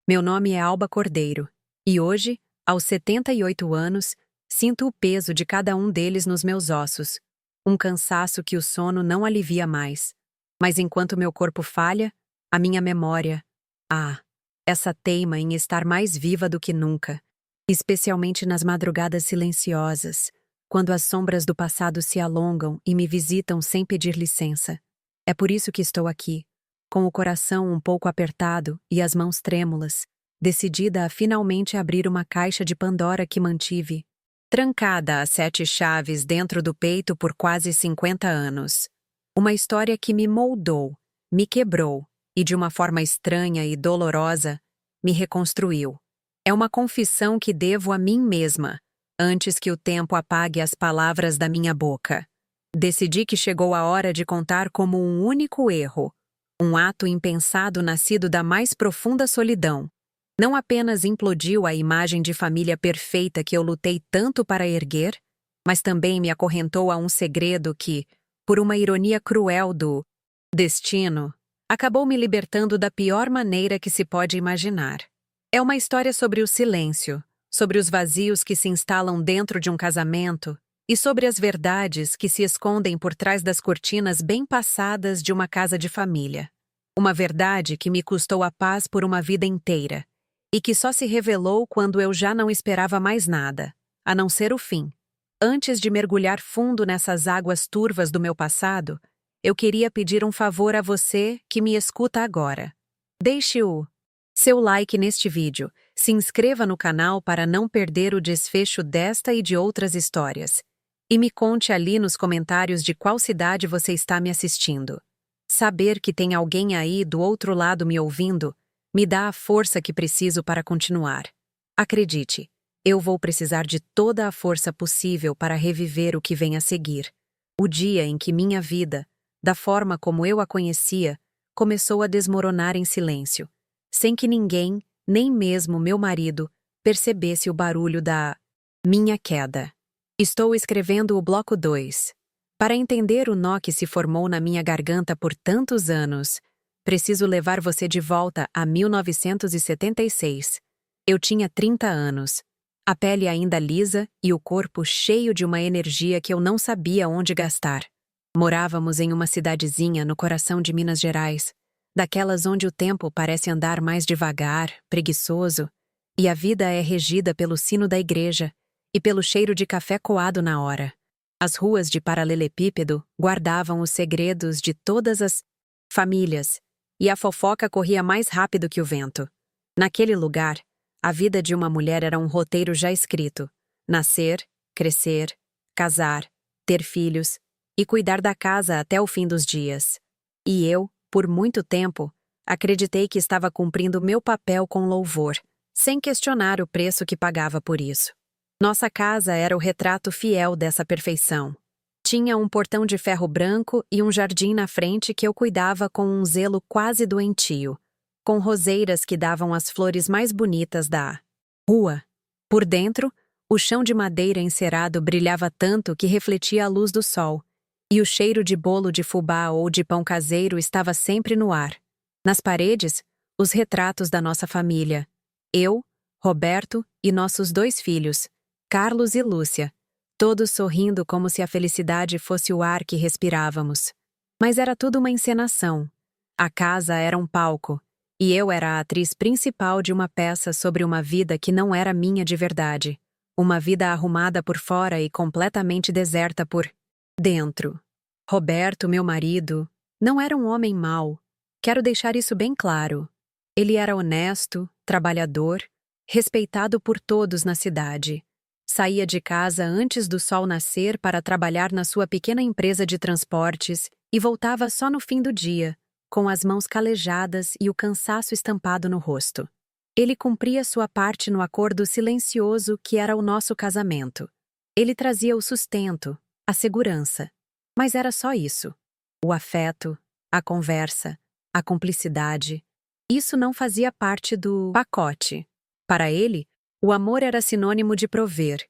Meu nome é Alba Cordeiro, e hoje, aos 78 anos, sinto o peso de cada um deles nos meus ossos, um cansaço que o sono não alivia mais. Mas enquanto meu corpo falha, a minha memória, essa teima em estar mais viva do que nunca, especialmente nas madrugadas silenciosas, quando as sombras do passado se alongam e me visitam sem pedir licença. É por isso que estou aqui, com o coração um pouco apertado e as mãos trêmulas, decidida a finalmente abrir uma caixa de Pandora que mantive, trancada a 7 chaves dentro do peito por quase 50 anos. Uma história que me moldou, me quebrou e, de uma forma estranha e dolorosa, me reconstruiu. É uma confissão que devo a mim mesma, antes que o tempo apague as palavras da minha boca. Decidi que chegou a hora de contar como um único erro, um ato impensado nascido da mais profunda solidão. Não apenas implodiu a imagem de família perfeita que eu lutei tanto para erguer, mas também me acorrentou a um segredo que, por uma ironia cruel do destino, acabou me libertando da pior maneira que se pode imaginar. É uma história sobre o silêncio, sobre os vazios que se instalam dentro de um casamento e sobre as verdades que se escondem por trás das cortinas bem passadas de uma casa de família. Uma verdade que me custou a paz por uma vida inteira e que só se revelou quando eu já não esperava mais nada, a não ser o fim. Antes de mergulhar fundo nessas águas turvas do meu passado, eu queria pedir um favor a você que me escuta agora. Deixe o seu like neste vídeo, se inscreva no canal para não perder o desfecho desta e de outras histórias. E me conte ali nos comentários de qual cidade você está me assistindo. Saber que tem alguém aí do outro lado me ouvindo me dá a força que preciso para continuar. Acredite, eu vou precisar de toda a força possível para reviver o que vem a seguir. O dia em que minha vida, da forma como eu a conhecia, começou a desmoronar em silêncio, sem que ninguém, nem mesmo meu marido, percebesse o barulho da minha queda. Estou escrevendo o bloco 2. Para entender o nó que se formou na minha garganta por tantos anos, preciso levar você de volta a 1976. Eu tinha 30 anos, a pele ainda lisa e o corpo cheio de uma energia que eu não sabia onde gastar. Morávamos em uma cidadezinha no coração de Minas Gerais, daquelas onde o tempo parece andar mais devagar, preguiçoso, e a vida é regida pelo sino da igreja e pelo cheiro de café coado na hora. As ruas de paralelepípedo guardavam os segredos de todas as famílias, e a fofoca corria mais rápido que o vento. Naquele lugar, a vida de uma mulher era um roteiro já escrito: nascer, crescer, casar, ter filhos e cuidar da casa até o fim dos dias. E eu, por muito tempo, acreditei que estava cumprindo meu papel com louvor, sem questionar o preço que pagava por isso. Nossa casa era o retrato fiel dessa perfeição. Tinha um portão de ferro branco e um jardim na frente que eu cuidava com um zelo quase doentio, com roseiras que davam as flores mais bonitas da rua. Por dentro, o chão de madeira encerado brilhava tanto que refletia a luz do sol, e o cheiro de bolo de fubá ou de pão caseiro estava sempre no ar. Nas paredes, os retratos da nossa família. Eu, Roberto e nossos 2 filhos, Carlos e Lúcia, todos sorrindo como se a felicidade fosse o ar que respirávamos. Mas era tudo uma encenação. A casa era um palco, e eu era a atriz principal de uma peça sobre uma vida que não era minha de verdade. Uma vida arrumada por fora e completamente deserta por dentro. Roberto, meu marido, não era um homem mau. Quero deixar isso bem claro. Ele era honesto, trabalhador, respeitado por todos na cidade. Saía de casa antes do sol nascer para trabalhar na sua pequena empresa de transportes e voltava só no fim do dia, com as mãos calejadas e o cansaço estampado no rosto. Ele cumpria sua parte no acordo silencioso que era o nosso casamento. Ele trazia o sustento, a segurança. Mas era só isso. O afeto, a conversa, a cumplicidade. Isso não fazia parte do pacote. Para ele, o amor era sinônimo de prover,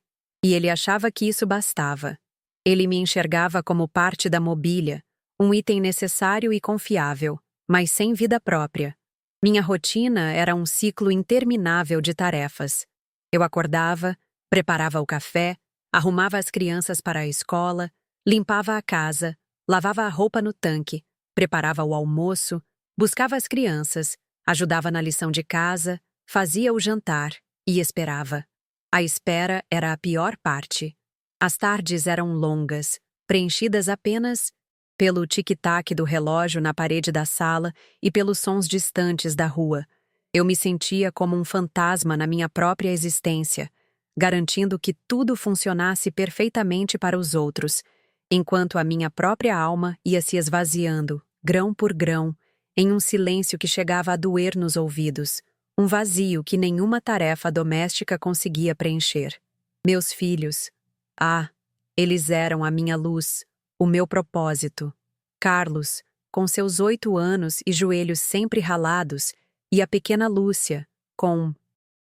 e ele achava que isso bastava. Ele me enxergava como parte da mobília, um item necessário e confiável, mas sem vida própria. Minha rotina era um ciclo interminável de tarefas. Eu acordava, preparava o café, arrumava as crianças para a escola, limpava a casa, lavava a roupa no tanque, preparava o almoço, buscava as crianças, ajudava na lição de casa, fazia o jantar e esperava. A espera era a pior parte. As tardes eram longas, preenchidas apenas pelo tic-tac do relógio na parede da sala e pelos sons distantes da rua. Eu me sentia como um fantasma na minha própria existência, garantindo que tudo funcionasse perfeitamente para os outros, enquanto a minha própria alma ia se esvaziando, grão por grão, em um silêncio que chegava a doer nos ouvidos, um vazio que nenhuma tarefa doméstica conseguia preencher. Meus filhos, eles eram a minha luz, o meu propósito. Carlos, com seus 8 anos e joelhos sempre ralados, e a pequena Lúcia, com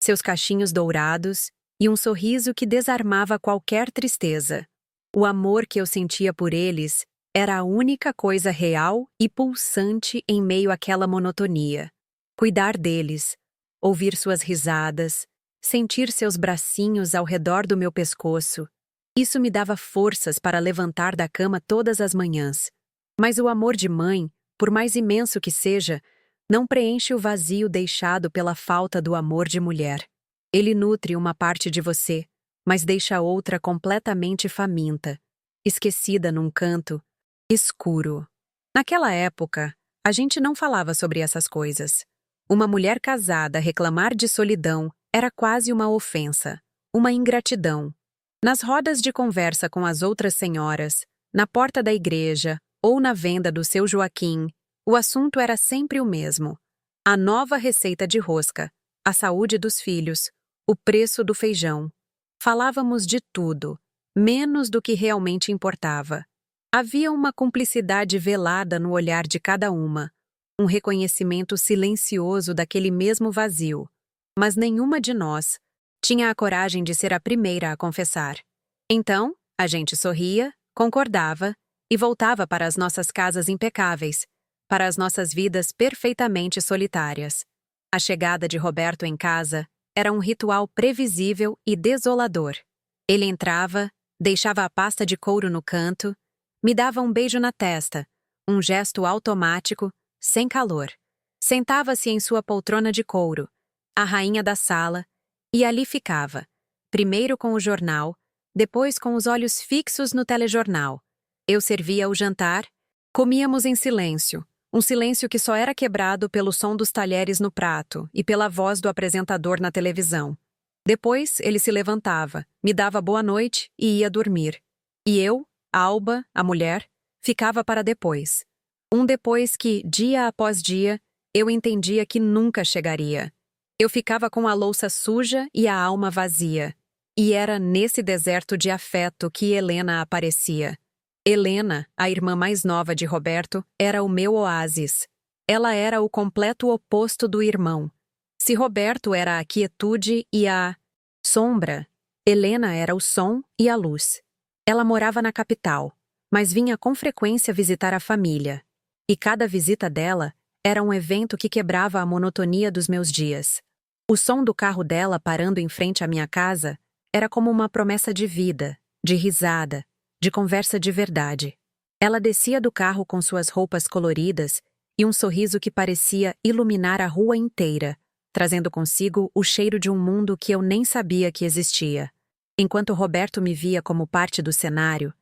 seus cachinhos dourados e um sorriso que desarmava qualquer tristeza. O amor que eu sentia por eles era a única coisa real e pulsante em meio àquela monotonia. Cuidar deles, ouvir suas risadas, sentir seus bracinhos ao redor do meu pescoço, isso me dava forças para levantar da cama todas as manhãs. Mas o amor de mãe, por mais imenso que seja, não preenche o vazio deixado pela falta do amor de mulher. Ele nutre uma parte de você, mas deixa outra completamente faminta, esquecida num canto escuro. Naquela época, a gente não falava sobre essas coisas. Uma mulher casada reclamar de solidão era quase uma ofensa, uma ingratidão. Nas rodas de conversa com as outras senhoras, na porta da igreja ou na venda do seu Joaquim, o assunto era sempre o mesmo. A nova receita de rosca, a saúde dos filhos, o preço do feijão. Falávamos de tudo, menos do que realmente importava. Havia uma cumplicidade velada no olhar de cada uma, um reconhecimento silencioso daquele mesmo vazio. Mas nenhuma de nós tinha a coragem de ser a primeira a confessar. Então, a gente sorria, concordava e voltava para as nossas casas impecáveis, para as nossas vidas perfeitamente solitárias. A chegada de Roberto em casa era um ritual previsível e desolador. Ele entrava, deixava a pasta de couro no canto, me dava um beijo na testa, um gesto automático, sem calor. Sentava-se em sua poltrona de couro, a rainha da sala, e ali ficava, primeiro com o jornal, depois com os olhos fixos no telejornal. Eu servia o jantar, comíamos em silêncio, um silêncio que só era quebrado pelo som dos talheres no prato e pela voz do apresentador na televisão. Depois ele se levantava, me dava boa noite e ia dormir. E eu, Alba, a mulher, ficava para depois. Um depois que, dia após dia, eu entendia que nunca chegaria. Eu ficava com a louça suja e a alma vazia. E era nesse deserto de afeto que Helena aparecia. Helena, a irmã mais nova de Roberto, era o meu oásis. Ela era o completo oposto do irmão. Se Roberto era a quietude e a sombra, Helena era o som e a luz. Ela morava na capital, mas vinha com frequência visitar a família. E cada visita dela era um evento que quebrava a monotonia dos meus dias. O som do carro dela parando em frente à minha casa era como uma promessa de vida, de risada, de conversa de verdade. Ela descia do carro com suas roupas coloridas e um sorriso que parecia iluminar a rua inteira, trazendo consigo o cheiro de um mundo que eu nem sabia que existia. Enquanto Roberto me via como parte do cenário,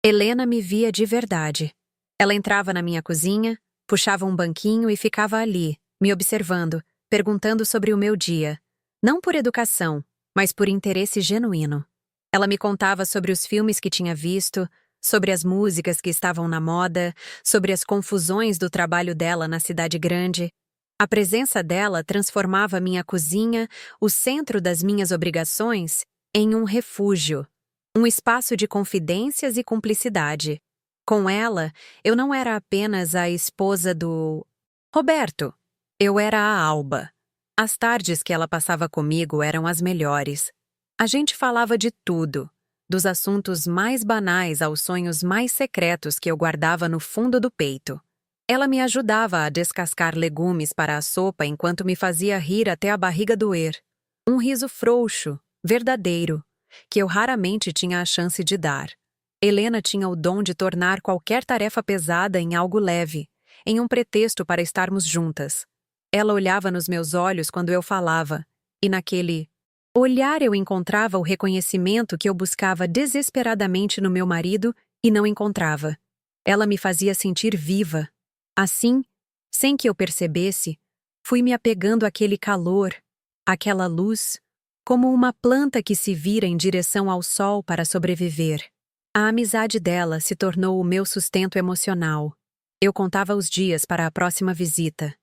Helena me via de verdade. Ela entrava na minha cozinha, puxava um banquinho e ficava ali, me observando, perguntando sobre o meu dia. Não por educação, mas por interesse genuíno. Ela me contava sobre os filmes que tinha visto, sobre as músicas que estavam na moda, sobre as confusões do trabalho dela na cidade grande. A presença dela transformava minha cozinha, o centro das minhas obrigações, em um refúgio, um espaço de confidências e cumplicidade. Com ela, eu não era apenas a esposa do Roberto. Eu era a Alba. As tardes que ela passava comigo eram as melhores. A gente falava de tudo, dos assuntos mais banais aos sonhos mais secretos que eu guardava no fundo do peito. Ela me ajudava a descascar legumes para a sopa enquanto me fazia rir até a barriga doer. Um riso frouxo, verdadeiro, que eu raramente tinha a chance de dar. Helena tinha o dom de tornar qualquer tarefa pesada em algo leve, em um pretexto para estarmos juntas. Ela olhava nos meus olhos quando eu falava, e naquele olhar eu encontrava o reconhecimento que eu buscava desesperadamente no meu marido e não encontrava. Ela me fazia sentir viva. Assim, sem que eu percebesse, fui me apegando àquele calor, àquela luz, como uma planta que se vira em direção ao sol para sobreviver. A amizade dela se tornou o meu sustento emocional. Eu contava os dias para a próxima visita.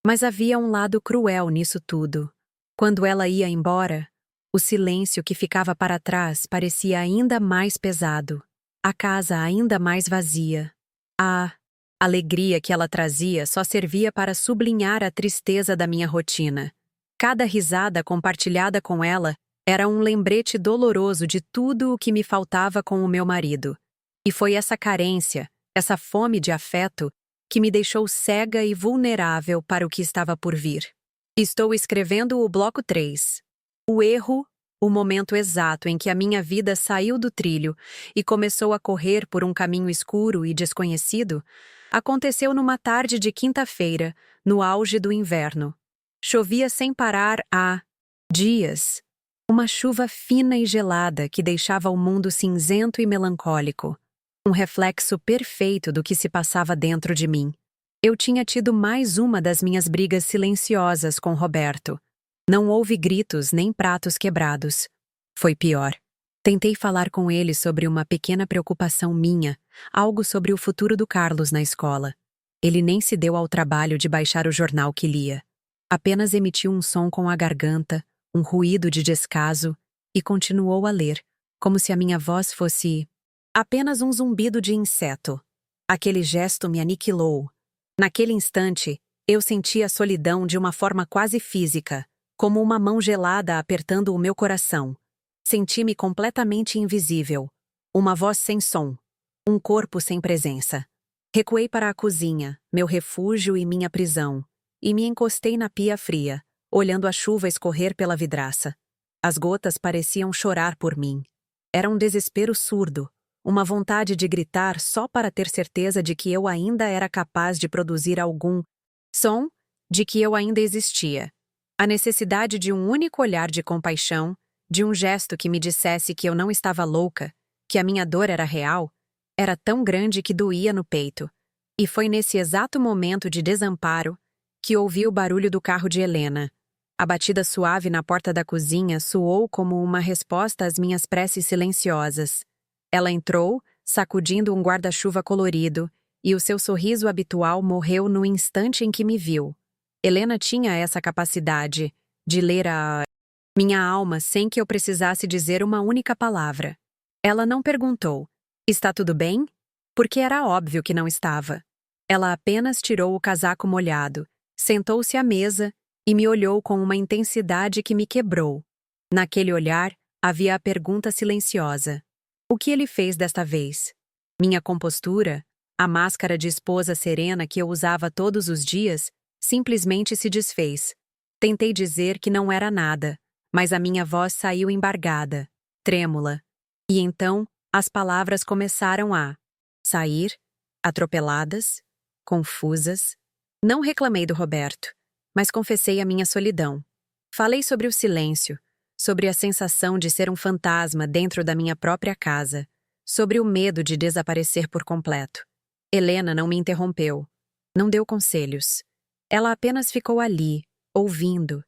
Mas havia um lado cruel nisso tudo. Quando ela ia embora, o silêncio que ficava para trás parecia ainda mais pesado. A casa ainda mais vazia. A alegria que ela trazia só servia para sublinhar a tristeza da minha rotina. Cada risada compartilhada com ela era um lembrete doloroso de tudo o que me faltava com o meu marido. E foi essa carência, essa fome de afeto, que me deixou cega e vulnerável para o que estava por vir. Estou escrevendo o bloco 3. O erro, o momento exato em que a minha vida saiu do trilho e começou a correr por um caminho escuro e desconhecido, aconteceu numa tarde de quinta-feira, no auge do inverno. Chovia sem parar há dias. Uma chuva fina e gelada que deixava o mundo cinzento e melancólico. Um reflexo perfeito do que se passava dentro de mim. Eu tinha tido mais uma das minhas brigas silenciosas com Roberto. Não houve gritos nem pratos quebrados. Foi pior. Tentei falar com ele sobre uma pequena preocupação minha, algo sobre o futuro do Carlos na escola. Ele nem se deu ao trabalho de baixar o jornal que lia. Apenas emitiu um som com a garganta, um ruído de descaso, e continuou a ler, como se a minha voz fosse apenas um zumbido de inseto. Aquele gesto me aniquilou. Naquele instante, eu senti a solidão de uma forma quase física, como uma mão gelada apertando o meu coração. Senti-me completamente invisível. Uma voz sem som. Um corpo sem presença. Recuei para a cozinha, meu refúgio e minha prisão, e me encostei na pia fria, olhando a chuva escorrer pela vidraça. As gotas pareciam chorar por mim. Era um desespero surdo, uma vontade de gritar só para ter certeza de que eu ainda era capaz de produzir algum som, de que eu ainda existia. A necessidade de um único olhar de compaixão, de um gesto que me dissesse que eu não estava louca, que a minha dor era real, era tão grande que doía no peito. E foi nesse exato momento de desamparo que ouvi o barulho do carro de Helena. A batida suave na porta da cozinha soou como uma resposta às minhas preces silenciosas. Ela entrou, sacudindo um guarda-chuva colorido, e o seu sorriso habitual morreu no instante em que me viu. Helena tinha essa capacidade de ler a minha alma sem que eu precisasse dizer uma única palavra. Ela não perguntou: "Está tudo bem?" Porque era óbvio que não estava. Ela apenas tirou o casaco molhado, sentou-se à mesa e me olhou com uma intensidade que me quebrou. Naquele olhar, havia a pergunta silenciosa: o que ele fez desta vez? Minha compostura, a máscara de esposa serena que eu usava todos os dias, simplesmente se desfez. Tentei dizer que não era nada, mas a minha voz saiu embargada, trêmula. E então, as palavras começaram a sair, atropeladas, confusas. Não reclamei do Roberto, mas confessei a minha solidão. Falei sobre o silêncio, sobre a sensação de ser um fantasma dentro da minha própria casa, sobre o medo de desaparecer por completo. Helena não me interrompeu, não deu conselhos. Ela apenas ficou ali, ouvindo,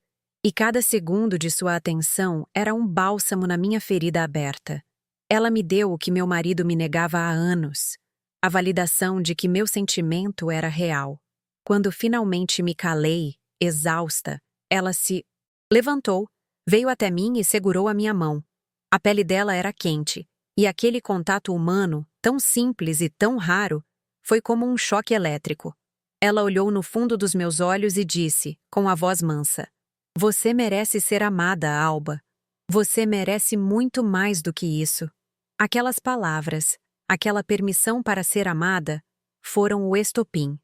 e cada segundo de sua atenção era um bálsamo na minha ferida aberta. Ela me deu o que meu marido me negava há anos, a validação de que meu sentimento era real. Quando finalmente me calei, exausta, ela se levantou, veio até mim e segurou a minha mão. A pele dela era quente, e aquele contato humano, tão simples e tão raro, foi como um choque elétrico. Ela olhou no fundo dos meus olhos e disse, com a voz mansa: "Você merece ser amada, Alba. Você merece muito mais do que isso." Aquelas palavras, aquela permissão para ser amada, foram o estopim.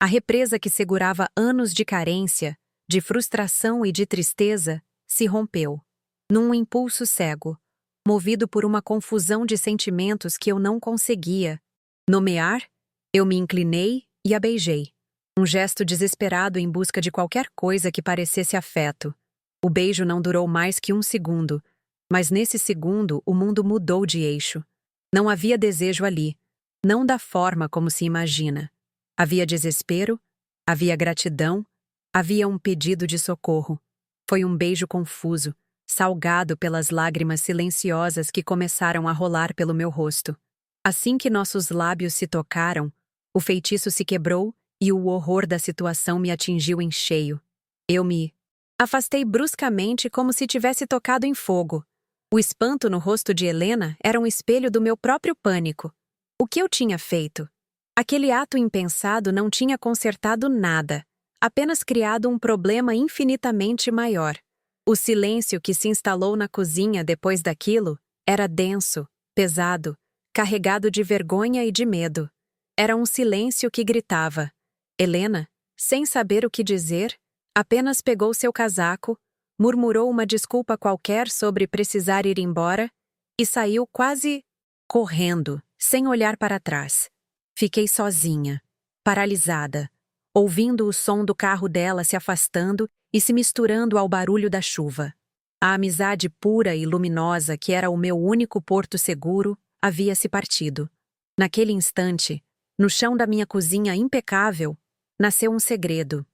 A represa que segurava anos de carência, de frustração e de tristeza, se rompeu. Num impulso cego, movido por uma confusão de sentimentos que eu não conseguia nomear, eu me inclinei e a beijei. Um gesto desesperado em busca de qualquer coisa que parecesse afeto. O beijo não durou mais que 1 segundo, mas nesse segundo o mundo mudou de eixo. Não havia desejo ali, não da forma como se imagina. Havia desespero, havia gratidão, havia um pedido de socorro. Foi um beijo confuso, salgado pelas lágrimas silenciosas que começaram a rolar pelo meu rosto. Assim que nossos lábios se tocaram, o feitiço se quebrou e o horror da situação me atingiu em cheio. Eu me afastei bruscamente como se tivesse tocado em fogo. O espanto no rosto de Helena era um espelho do meu próprio pânico. O que eu tinha feito? Aquele ato impensado não tinha consertado nada, apenas criado um problema infinitamente maior. O silêncio que se instalou na cozinha depois daquilo era denso, pesado, carregado de vergonha e de medo. Era um silêncio que gritava. Helena, sem saber o que dizer, apenas pegou seu casaco, murmurou uma desculpa qualquer sobre precisar ir embora e saiu quase correndo, sem olhar para trás. Fiquei sozinha, paralisada, ouvindo o som do carro dela se afastando e se misturando ao barulho da chuva. A amizade pura e luminosa que era o meu único porto seguro havia se partido. Naquele instante, no chão da minha cozinha impecável, nasceu um segredo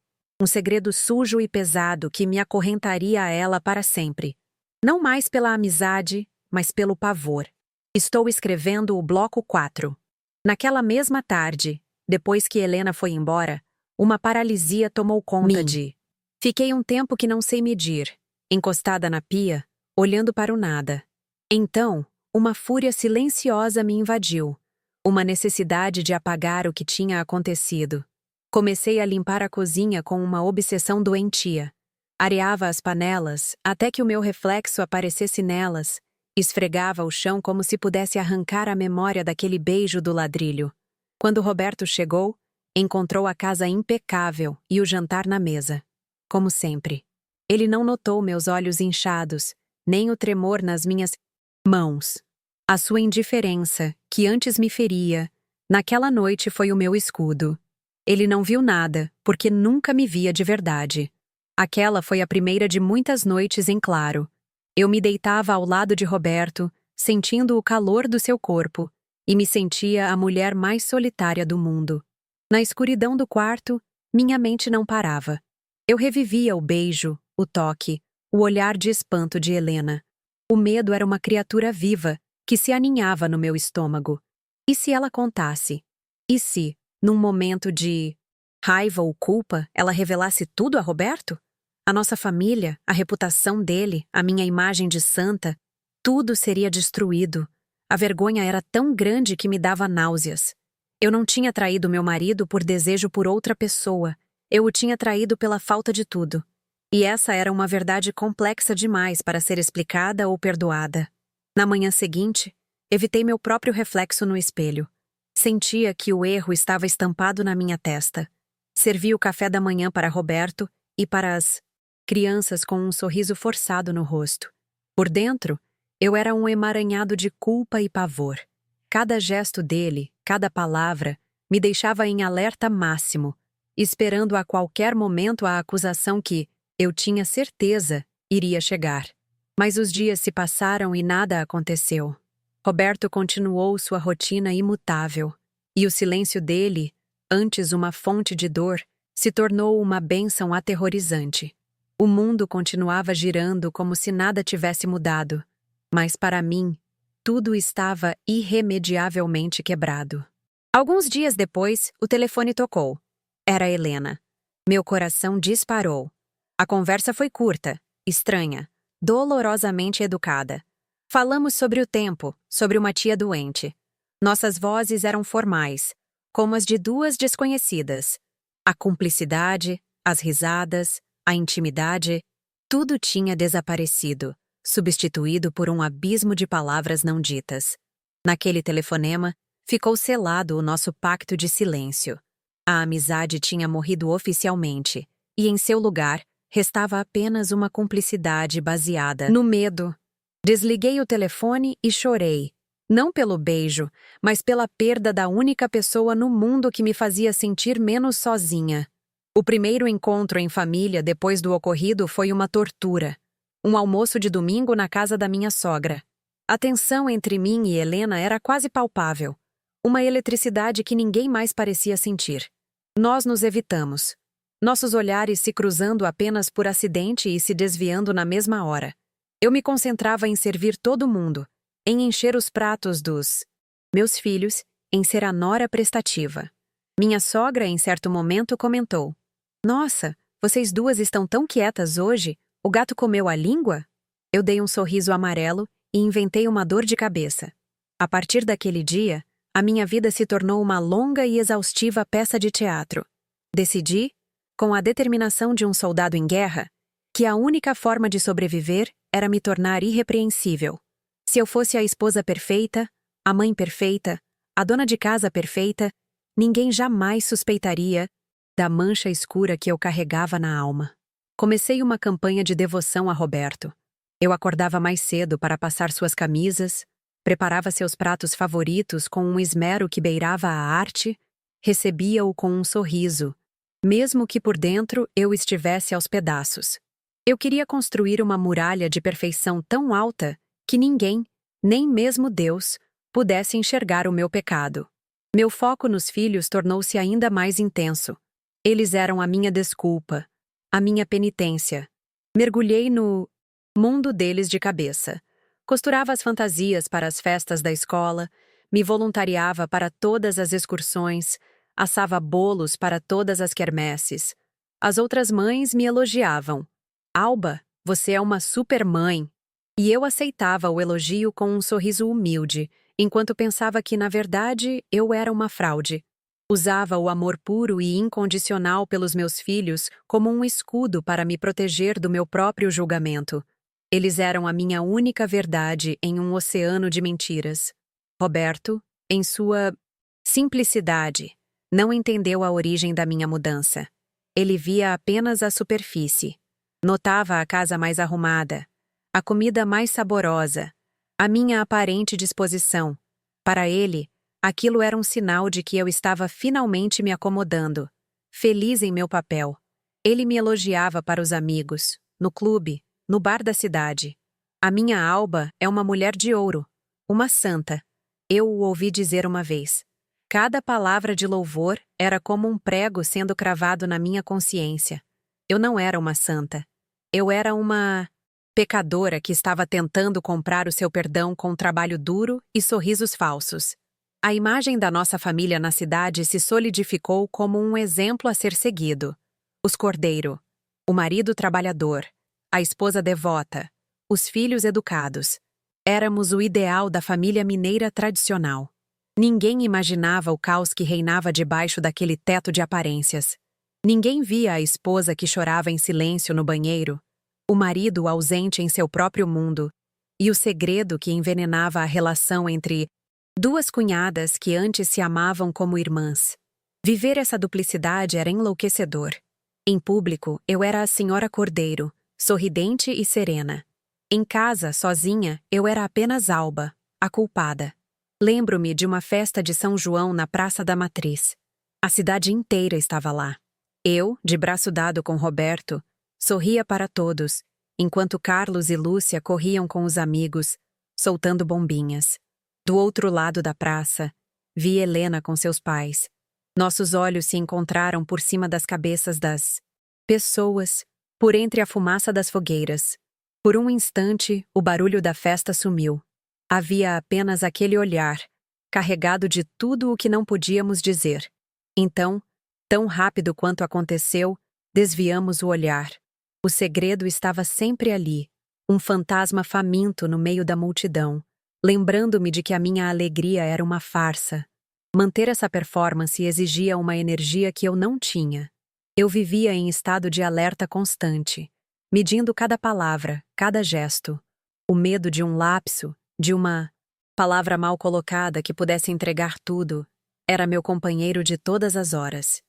sujo e pesado que me acorrentaria a ela para sempre. Não mais pela amizade, mas pelo pavor. Estou escrevendo o bloco 4. Naquela mesma tarde, depois que Helena foi embora, uma paralisia tomou conta de... Fiquei um tempo que não sei medir, encostada na pia, olhando para o nada. Então, uma fúria silenciosa me invadiu, uma necessidade de apagar o que tinha acontecido. Comecei a limpar a cozinha com uma obsessão doentia. Areava as panelas até que o meu reflexo aparecesse nelas, esfregava o chão como se pudesse arrancar a memória daquele beijo do ladrilho. Quando Roberto chegou, encontrou a casa impecável e o jantar na mesa. Como sempre. Ele não notou meus olhos inchados, nem o tremor nas minhas mãos. A sua indiferença, que antes me feria, naquela noite foi o meu escudo. Ele não viu nada, porque nunca me via de verdade. Aquela foi a primeira de muitas noites em claro. Eu me deitava ao lado de Roberto, sentindo o calor do seu corpo, e me sentia a mulher mais solitária do mundo. Na escuridão do quarto, minha mente não parava. Eu revivia o beijo, o toque, o olhar de espanto de Helena. O medo era uma criatura viva, que se aninhava no meu estômago. E se ela contasse? E se, num momento de raiva ou culpa, ela revelasse tudo a Roberto? A nossa família, a reputação dele, a minha imagem de santa, tudo seria destruído. A vergonha era tão grande que me dava náuseas. Eu não tinha traído meu marido por desejo por outra pessoa. Eu o tinha traído pela falta de tudo. E essa era uma verdade complexa demais para ser explicada ou perdoada. Na manhã seguinte, evitei meu próprio reflexo no espelho. Sentia que o erro estava estampado na minha testa. Servi o café da manhã para Roberto e para as crianças com um sorriso forçado no rosto. Por dentro, eu era um emaranhado de culpa e pavor. Cada gesto dele, cada palavra, me deixava em alerta máximo, esperando a qualquer momento a acusação que, eu tinha certeza, iria chegar. Mas os dias se passaram e nada aconteceu. Roberto continuou sua rotina imutável, e o silêncio dele, antes uma fonte de dor, se tornou uma bênção aterrorizante. O mundo continuava girando como se nada tivesse mudado, mas para mim, tudo estava irremediavelmente quebrado. Alguns dias depois, o telefone tocou. Era Helena. Meu coração disparou. A conversa foi curta, estranha, dolorosamente educada. Falamos sobre o tempo, sobre uma tia doente. Nossas vozes eram formais, como as de duas desconhecidas. A cumplicidade, as risadas, a intimidade, tudo tinha desaparecido, substituído por um abismo de palavras não ditas. Naquele telefonema, ficou selado o nosso pacto de silêncio. A amizade tinha morrido oficialmente, e em seu lugar, restava apenas uma cumplicidade baseada no medo. Desliguei o telefone e chorei. Não pelo beijo, mas pela perda da única pessoa no mundo que me fazia sentir menos sozinha. O primeiro encontro em família depois do ocorrido foi uma tortura. Um almoço de domingo na casa da minha sogra. A tensão entre mim e Helena era quase palpável. Uma eletricidade que ninguém mais parecia sentir. Nós nos evitamos. Nossos olhares se cruzando apenas por acidente e se desviando na mesma hora. Eu me concentrava em servir todo mundo, em encher os pratos dos meus filhos, em ser a nora prestativa. Minha sogra, em certo momento, comentou: "Nossa, vocês duas estão tão quietas hoje, o gato comeu a língua?" Eu dei um sorriso amarelo e inventei uma dor de cabeça. A partir daquele dia, a minha vida se tornou uma longa e exaustiva peça de teatro. Decidi, com a determinação de um soldado em guerra, que a única forma de sobreviver era me tornar irrepreensível. Se eu fosse a esposa perfeita, a mãe perfeita, a dona de casa perfeita, ninguém jamais suspeitaria da mancha escura que eu carregava na alma. Comecei uma campanha de devoção a Roberto. Eu acordava mais cedo para passar suas camisas, preparava seus pratos favoritos com um esmero que beirava a arte, recebia-o com um sorriso, mesmo que por dentro eu estivesse aos pedaços. Eu queria construir uma muralha de perfeição tão alta que ninguém, nem mesmo Deus, pudesse enxergar o meu pecado. Meu foco nos filhos tornou-se ainda mais intenso. Eles eram a minha desculpa, a minha penitência. Mergulhei no mundo deles de cabeça. Costurava as fantasias para as festas da escola, me voluntariava para todas as excursões, assava bolos para todas as quermesses. As outras mães me elogiavam. "Alba, você é uma super mãe." E eu aceitava o elogio com um sorriso humilde, enquanto pensava que, na verdade, eu era uma fraude. Usava o amor puro e incondicional pelos meus filhos como um escudo para me proteger do meu próprio julgamento. Eles eram a minha única verdade em um oceano de mentiras. Roberto, em sua simplicidade, não entendeu a origem da minha mudança. Ele via apenas a superfície. Notava a casa mais arrumada, a comida mais saborosa, a minha aparente disposição. Para ele, aquilo era um sinal de que eu estava finalmente me acomodando, feliz em meu papel. Ele me elogiava para os amigos, no clube, no bar da cidade. "A minha Alba é uma mulher de ouro, uma santa." Eu o ouvi dizer uma vez. Cada palavra de louvor era como um prego sendo cravado na minha consciência. Eu não era uma santa. Eu era uma pecadora que estava tentando comprar o seu perdão com trabalho duro e sorrisos falsos. A imagem da nossa família na cidade se solidificou como um exemplo a ser seguido. Os Cordeiro, o marido trabalhador, a esposa devota, os filhos educados. Éramos o ideal da família mineira tradicional. Ninguém imaginava o caos que reinava debaixo daquele teto de aparências. Ninguém via a esposa que chorava em silêncio no banheiro, o marido ausente em seu próprio mundo, e o segredo que envenenava a relação entre duas cunhadas que antes se amavam como irmãs. Viver essa duplicidade era enlouquecedor. Em público, eu era a senhora Cordeiro, sorridente e serena. Em casa, sozinha, eu era apenas Alba, a culpada. Lembro-me de uma festa de São João na Praça da Matriz. A cidade inteira estava lá. Eu, de braço dado com Roberto, sorria para todos, enquanto Carlos e Lúcia corriam com os amigos, soltando bombinhas. Do outro lado da praça, vi Helena com seus pais. Nossos olhos se encontraram por cima das cabeças das pessoas, por entre a fumaça das fogueiras. Por um instante, o barulho da festa sumiu. Havia apenas aquele olhar, carregado de tudo o que não podíamos dizer. Então, tão rápido quanto aconteceu, desviamos o olhar. O segredo estava sempre ali, um fantasma faminto no meio da multidão, lembrando-me de que a minha alegria era uma farsa. Manter essa performance exigia uma energia que eu não tinha. Eu vivia em estado de alerta constante, medindo cada palavra, cada gesto. O medo de um lapso, de uma palavra mal colocada que pudesse entregar tudo, era meu companheiro de todas as horas.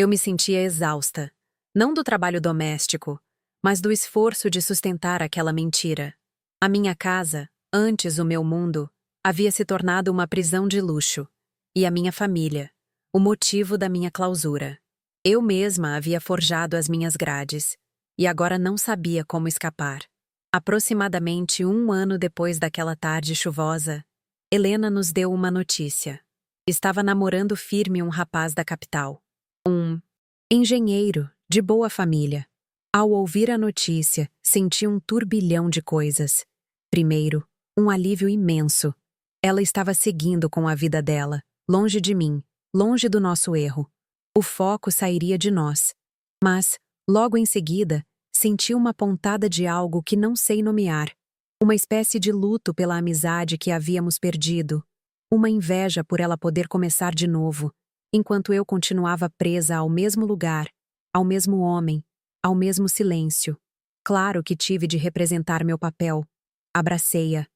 Eu me sentia exausta, não do trabalho doméstico, mas do esforço de sustentar aquela mentira. A minha casa, antes o meu mundo, havia se tornado uma prisão de luxo, e a minha família, o motivo da minha clausura. Eu mesma havia forjado as minhas grades, e agora não sabia como escapar. Aproximadamente 1 ano depois daquela tarde chuvosa, Helena nos deu uma notícia. Estava namorando firme um rapaz da capital. Um engenheiro, de boa família. Ao ouvir a notícia, senti um turbilhão de coisas. Primeiro, um alívio imenso. Ela estava seguindo com a vida dela, longe de mim, longe do nosso erro. O foco sairia de nós. Mas, logo em seguida, senti uma pontada de algo que não sei nomear. Uma espécie de luto pela amizade que havíamos perdido. Uma inveja por ela poder começar de novo, enquanto eu continuava presa ao mesmo lugar, ao mesmo homem, ao mesmo silêncio. Claro que tive de representar meu papel. Abracei-a.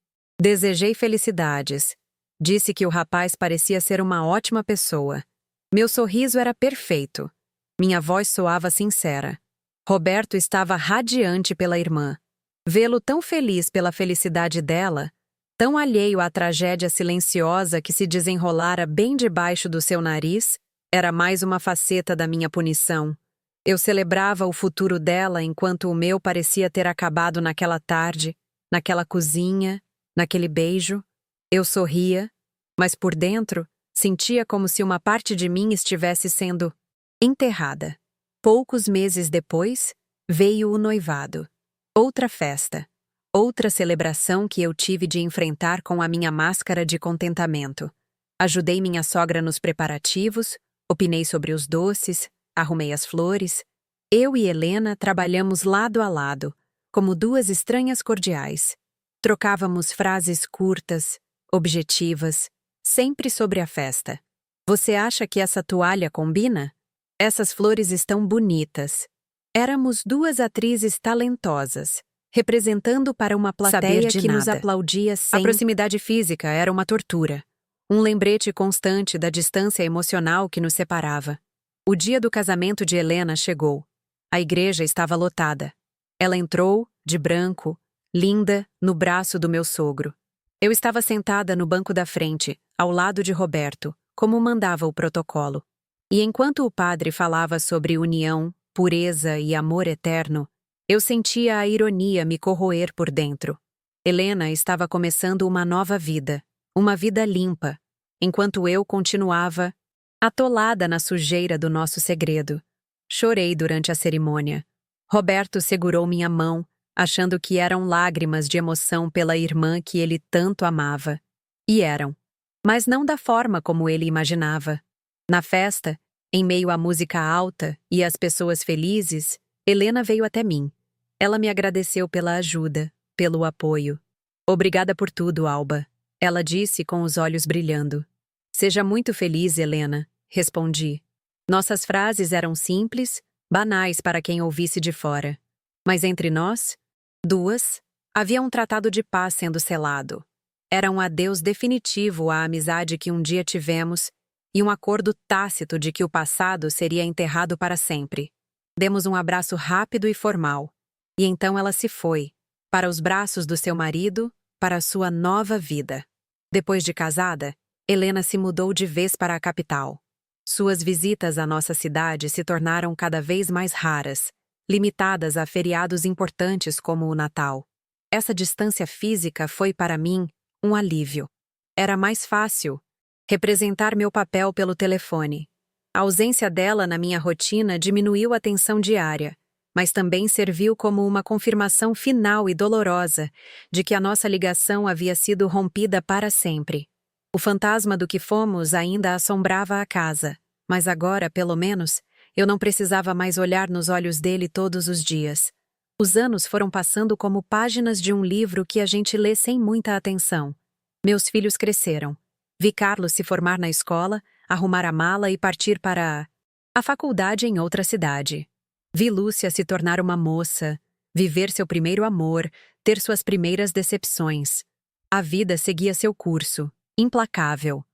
Desejei felicidades. Disse que o rapaz parecia ser uma ótima pessoa. Meu sorriso era perfeito. Minha voz soava sincera. Roberto estava radiante pela irmã. Vê-lo tão feliz pela felicidade dela, tão alheio à tragédia silenciosa que se desenrolara bem debaixo do seu nariz, era mais uma faceta da minha punição. Eu celebrava o futuro dela enquanto o meu parecia ter acabado naquela tarde, naquela cozinha, naquele beijo. Eu sorria, mas por dentro sentia como se uma parte de mim estivesse sendo enterrada. Poucos meses depois, veio o noivado. Outra festa. Outra celebração que eu tive de enfrentar com a minha máscara de contentamento. Ajudei minha sogra nos preparativos, opinei sobre os doces, arrumei as flores. Eu e Helena trabalhamos lado a lado, como duas estranhas cordiais. Trocávamos frases curtas, objetivas, sempre sobre a festa. Você acha que essa toalha combina? Essas flores estão bonitas. Éramos duas atrizes talentosas, representando para uma plateia que nos aplaudia sem... A proximidade física era uma tortura. Um lembrete constante da distância emocional que nos separava. O dia do casamento de Helena chegou. A igreja estava lotada. Ela entrou, de branco, linda, no braço do meu sogro. Eu estava sentada no banco da frente, ao lado de Roberto, como mandava o protocolo. E enquanto o padre falava sobre união, pureza e amor eterno, eu sentia a ironia me corroer por dentro. Helena estava começando uma nova vida, uma vida limpa, enquanto eu continuava atolada na sujeira do nosso segredo. Chorei durante a cerimônia. Roberto segurou minha mão, achando que eram lágrimas de emoção pela irmã que ele tanto amava. E eram. Mas não da forma como ele imaginava. Na festa, em meio à música alta e às pessoas felizes, Helena veio até mim. Ela me agradeceu pela ajuda, pelo apoio. Obrigada por tudo, Alba, ela disse com os olhos brilhando. Seja muito feliz, Helena, respondi. Nossas frases eram simples, banais para quem ouvisse de fora. Mas entre nós, duas, havia um tratado de paz sendo selado. Era um adeus definitivo à amizade que um dia tivemos e um acordo tácito de que o passado seria enterrado para sempre. Demos um abraço rápido e formal. E então ela se foi, para os braços do seu marido, para a sua nova vida. Depois de casada, Helena se mudou de vez para a capital. Suas visitas à nossa cidade se tornaram cada vez mais raras, limitadas a feriados importantes como o Natal. Essa distância física foi para mim um alívio. Era mais fácil representar meu papel pelo telefone. A ausência dela na minha rotina diminuiu a tensão diária, mas também serviu como uma confirmação final e dolorosa de que a nossa ligação havia sido rompida para sempre. O fantasma do que fomos ainda assombrava a casa, mas agora, pelo menos, eu não precisava mais olhar nos olhos dele todos os dias. Os anos foram passando como páginas de um livro que a gente lê sem muita atenção. Meus filhos cresceram. Vi Carlos se formar na escola, arrumar a mala e partir para a faculdade em outra cidade. Vi Lúcia se tornar uma moça, viver seu primeiro amor, ter suas primeiras decepções. A vida seguia seu curso, implacável.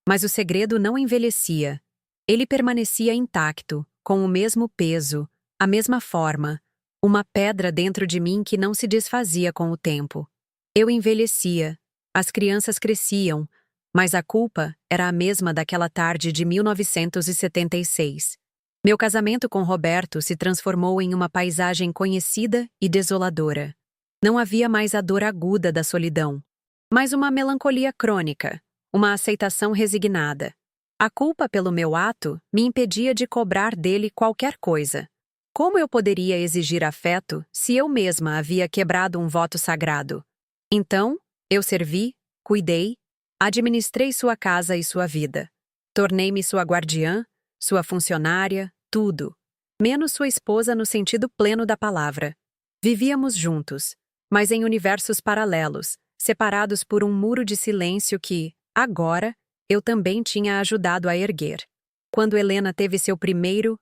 Mas o segredo não envelhecia. Ele permanecia intacto, com o mesmo peso, a mesma forma, uma pedra dentro de mim que não se desfazia com o tempo. Eu envelhecia, as crianças cresciam, mas a culpa era a mesma daquela tarde de 1976. Meu casamento com Roberto se transformou em uma paisagem conhecida e desoladora. Não havia mais a dor aguda da solidão, mas uma melancolia crônica, uma aceitação resignada. A culpa pelo meu ato me impedia de cobrar dele qualquer coisa. Como eu poderia exigir afeto se eu mesma havia quebrado um voto sagrado? Então, eu servi, cuidei, administrei sua casa e sua vida. Tornei-me sua guardiã, sua funcionária, tudo, menos sua esposa no sentido pleno da palavra. Vivíamos juntos, mas em universos paralelos, separados por um muro de silêncio que, agora, eu também tinha ajudado a erguer. Quando Helena teve seu primeiro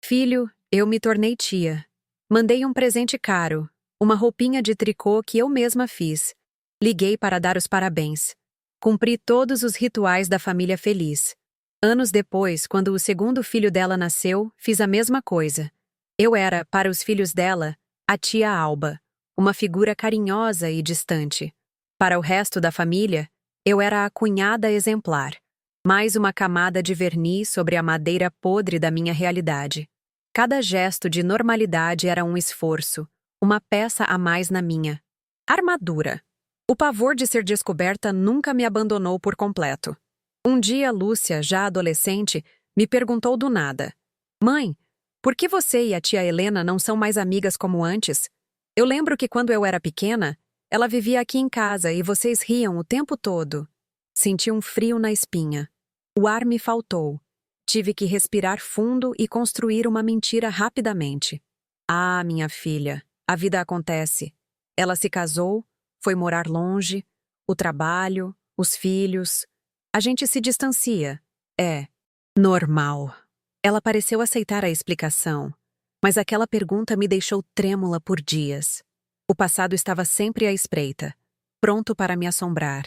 filho, eu me tornei tia. Mandei um presente caro, uma roupinha de tricô que eu mesma fiz. Liguei para dar os parabéns. Cumpri todos os rituais da família feliz. Anos depois, quando o segundo filho dela nasceu, fiz a mesma coisa. Eu era, para os filhos dela, a tia Alba, uma figura carinhosa e distante. Para o resto da família, eu era a cunhada exemplar, mais uma camada de verniz sobre a madeira podre da minha realidade. Cada gesto de normalidade era um esforço, uma peça a mais na minha armadura. O pavor de ser descoberta nunca me abandonou por completo. Um dia, Lúcia, já adolescente, me perguntou do nada: Mãe, por que você e a tia Helena não são mais amigas como antes? Eu lembro que quando eu era pequena, ela vivia aqui em casa e vocês riam o tempo todo. Senti um frio na espinha. O ar me faltou. Tive que respirar fundo e construir uma mentira rapidamente. Ah, minha filha, a vida acontece. Ela se casou, foi morar longe, o trabalho, os filhos. A gente se distancia. É normal. Ela pareceu aceitar a explicação, mas aquela pergunta me deixou trêmula por dias. O passado estava sempre à espreita, pronto para me assombrar.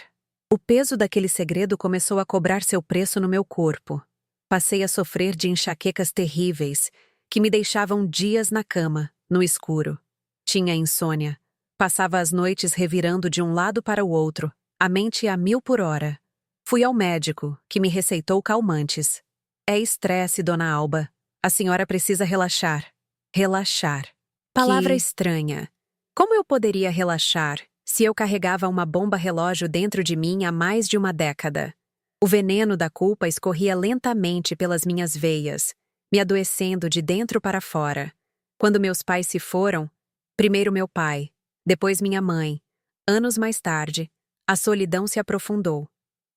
O peso daquele segredo começou a cobrar seu preço no meu corpo. Passei a sofrer de enxaquecas terríveis, que me deixavam dias na cama, no escuro. Tinha insônia. Passava as noites revirando de um lado para o outro, a mente a 1000 por hora. Fui ao médico, que me receitou calmantes. É estresse, dona Alba. A senhora precisa relaxar. Relaxar. Palavra estranha. Como eu poderia relaxar se eu carregava uma bomba-relógio dentro de mim há mais de uma década? O veneno da culpa escorria lentamente pelas minhas veias, me adoecendo de dentro para fora. Quando meus pais se foram, primeiro meu pai, depois minha mãe, anos mais tarde, a solidão se aprofundou.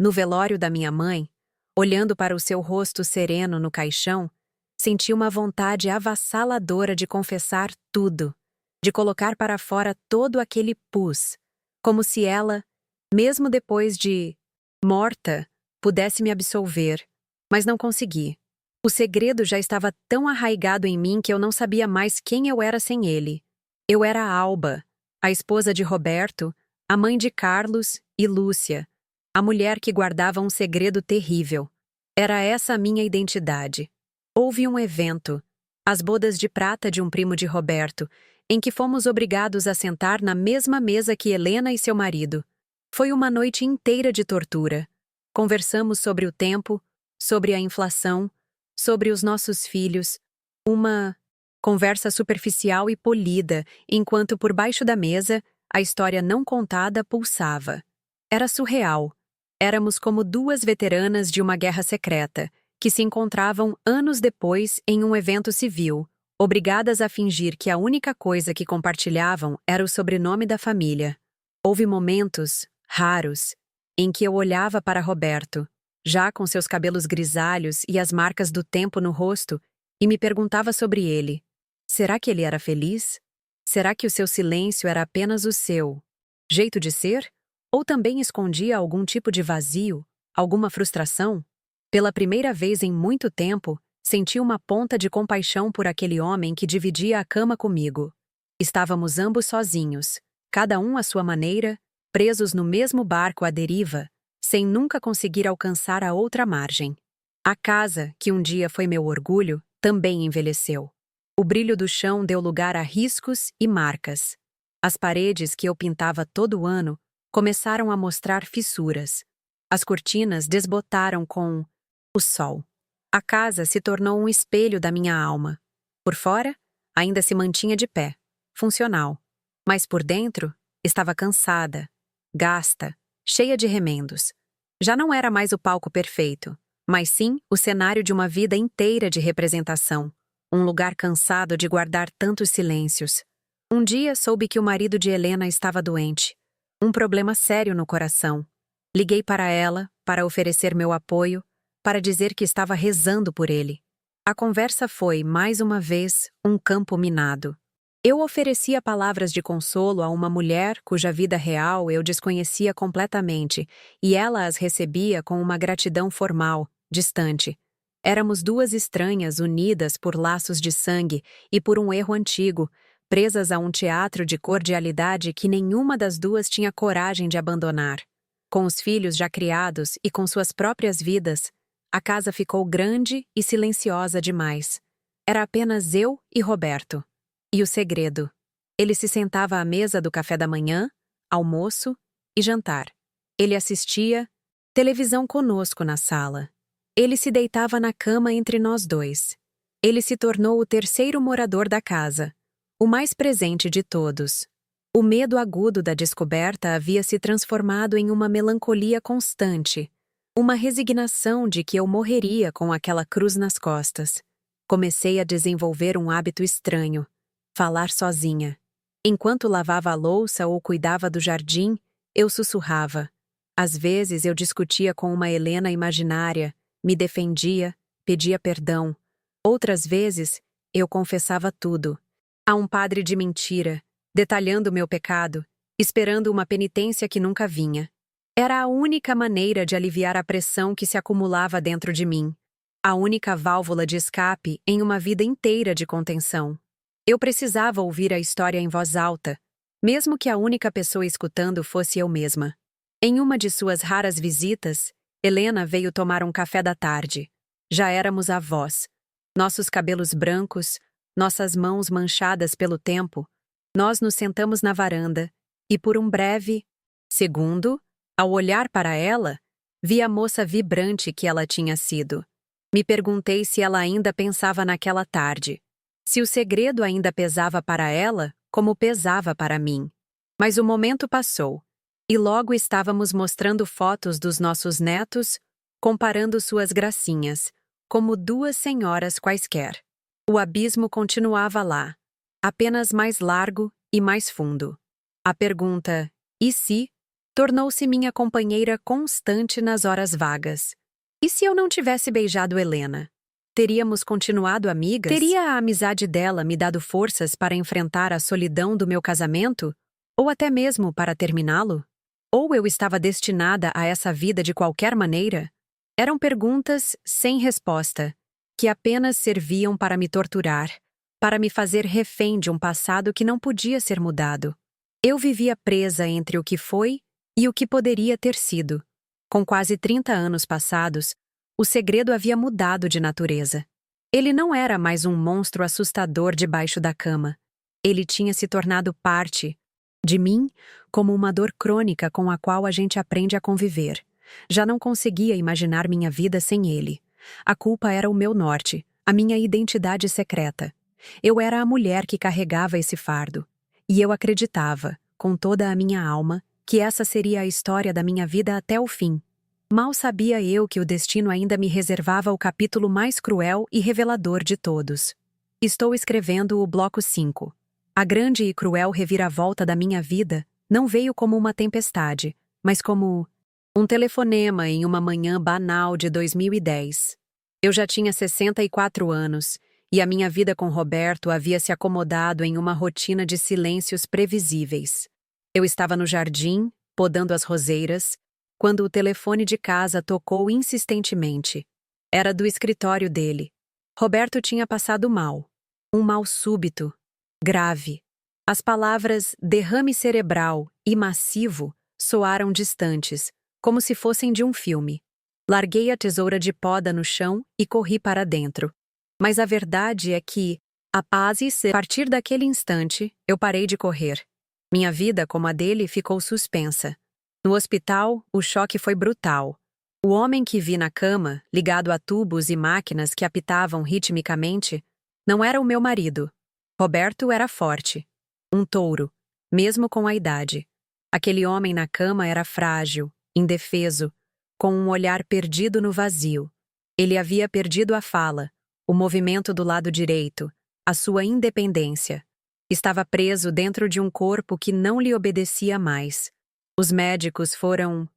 No velório da minha mãe, olhando para o seu rosto sereno no caixão, senti uma vontade avassaladora de confessar tudo, de colocar para fora todo aquele pus, como se ela, mesmo depois de morta, pudesse me absolver, mas não consegui. O segredo já estava tão arraigado em mim que eu não sabia mais quem eu era sem ele. Eu era a Alba, a esposa de Roberto, a mãe de Carlos e Lúcia, a mulher que guardava um segredo terrível. Era essa a minha identidade. Houve um evento, as bodas de prata de um primo de Roberto, em que fomos obrigados a sentar na mesma mesa que Helena e seu marido. Foi uma noite inteira de tortura. Conversamos sobre o tempo, sobre a inflação, sobre os nossos filhos. Uma conversa superficial e polida, enquanto por baixo da mesa, a história não contada pulsava. Era surreal. Éramos como duas veteranas de uma guerra secreta, que se encontravam anos depois em um evento civil, obrigadas a fingir que a única coisa que compartilhavam era o sobrenome da família. Houve momentos, raros, em que eu olhava para Roberto, já com seus cabelos grisalhos e as marcas do tempo no rosto, e me perguntava sobre ele. Será que ele era feliz? Será que o seu silêncio era apenas o seu jeito de ser? Ou também escondia algum tipo de vazio, alguma frustração? Pela primeira vez em muito tempo, senti uma ponta de compaixão por aquele homem que dividia a cama comigo. Estávamos ambos sozinhos, cada um à sua maneira, presos no mesmo barco à deriva, sem nunca conseguir alcançar a outra margem. A casa, que um dia foi meu orgulho, também envelheceu. O brilho do chão deu lugar a riscos e marcas. As paredes que eu pintava todo ano começaram a mostrar fissuras. As cortinas desbotaram com o sol. A casa se tornou um espelho da minha alma. Por fora, ainda se mantinha de pé, funcional. Mas por dentro, estava cansada, gasta, cheia de remendos. Já não era mais o palco perfeito, mas sim o cenário de uma vida inteira de representação. Um lugar cansado de guardar tantos silêncios. Um dia soube que o marido de Helena estava doente. Um problema sério no coração. Liguei para ela, para oferecer meu apoio, para dizer que estava rezando por ele. A conversa foi, mais uma vez, um campo minado. Eu oferecia palavras de consolo a uma mulher cuja vida real eu desconhecia completamente, e ela as recebia com uma gratidão formal, distante. Éramos duas estranhas unidas por laços de sangue e por um erro antigo, presas a um teatro de cordialidade que nenhuma das duas tinha coragem de abandonar. Com os filhos já criados e com suas próprias vidas, a casa ficou grande e silenciosa demais. Era apenas eu e Roberto. E o segredo. Ele se sentava à mesa do café da manhã, almoço e jantar. Ele assistia televisão conosco na sala. Ele se deitava na cama entre nós dois. Ele se tornou o terceiro morador da casa, o mais presente de todos. O medo agudo da descoberta havia se transformado em uma melancolia constante, uma resignação de que eu morreria com aquela cruz nas costas. Comecei a desenvolver um hábito estranho: falar sozinha. Enquanto lavava a louça ou cuidava do jardim, eu sussurrava. Às vezes eu discutia com uma Helena imaginária, me defendia, pedia perdão. Outras vezes, eu confessava tudo. A um padre de mentira, detalhando meu pecado, esperando uma penitência que nunca vinha. Era a única maneira de aliviar a pressão que se acumulava dentro de mim. A única válvula de escape em uma vida inteira de contenção. Eu precisava ouvir a história em voz alta, mesmo que a única pessoa escutando fosse eu mesma. Em uma de suas raras visitas, Helena veio tomar um café da tarde. Já éramos avós. Nossos cabelos brancos, nossas mãos manchadas pelo tempo. Nós nos sentamos na varanda e, por um breve segundo, ao olhar para ela, vi a moça vibrante que ela tinha sido. Me perguntei se ela ainda pensava naquela tarde. Se o segredo ainda pesava para ela, como pesava para mim. Mas o momento passou. E logo estávamos mostrando fotos dos nossos netos, comparando suas gracinhas, como duas senhoras quaisquer. O abismo continuava lá, apenas mais largo e mais fundo. A pergunta, e se, tornou-se minha companheira constante nas horas vagas. E se eu não tivesse beijado Helena? Teríamos continuado amigas? Teria a amizade dela me dado forças para enfrentar a solidão do meu casamento? Ou até mesmo para terminá-lo? Ou eu estava destinada a essa vida de qualquer maneira? Eram perguntas sem resposta, que apenas serviam para me torturar, para me fazer refém de um passado que não podia ser mudado. Eu vivia presa entre o que foi e o que poderia ter sido. Com quase 30 anos passados, o segredo havia mudado de natureza. Ele não era mais um monstro assustador debaixo da cama. Ele tinha se tornado parte de mim, como uma dor crônica com a qual a gente aprende a conviver. Já não conseguia imaginar minha vida sem ele. A culpa era o meu norte, a minha identidade secreta. Eu era a mulher que carregava esse fardo. E eu acreditava, com toda a minha alma, que essa seria a história da minha vida até o fim. Mal sabia eu que o destino ainda me reservava o capítulo mais cruel e revelador de todos. Estou escrevendo o bloco 5. A grande e cruel reviravolta da minha vida não veio como uma tempestade, mas como um telefonema em uma manhã banal de 2010. Eu já tinha 64 anos, e a minha vida com Roberto havia se acomodado em uma rotina de silêncios previsíveis. Eu estava no jardim, podando as roseiras, quando o telefone de casa tocou insistentemente. Era do escritório dele. Roberto tinha passado mal. Um mal súbito, grave. As palavras derrame cerebral e massivo soaram distantes, como se fossem de um filme. Larguei a tesoura de poda no chão e corri para dentro. Mas a verdade é que, a partir daquele instante, eu parei de correr. Minha vida, como a dele, ficou suspensa. No hospital, o choque foi brutal. O homem que vi na cama, ligado a tubos e máquinas que apitavam ritmicamente, não era o meu marido. Roberto era forte. Um touro, mesmo com a idade. Aquele homem na cama era frágil, indefeso, com um olhar perdido no vazio. Ele havia perdido a fala, o movimento do lado direito, a sua independência. Estava preso dentro de um corpo que não lhe obedecia mais. Os médicos foram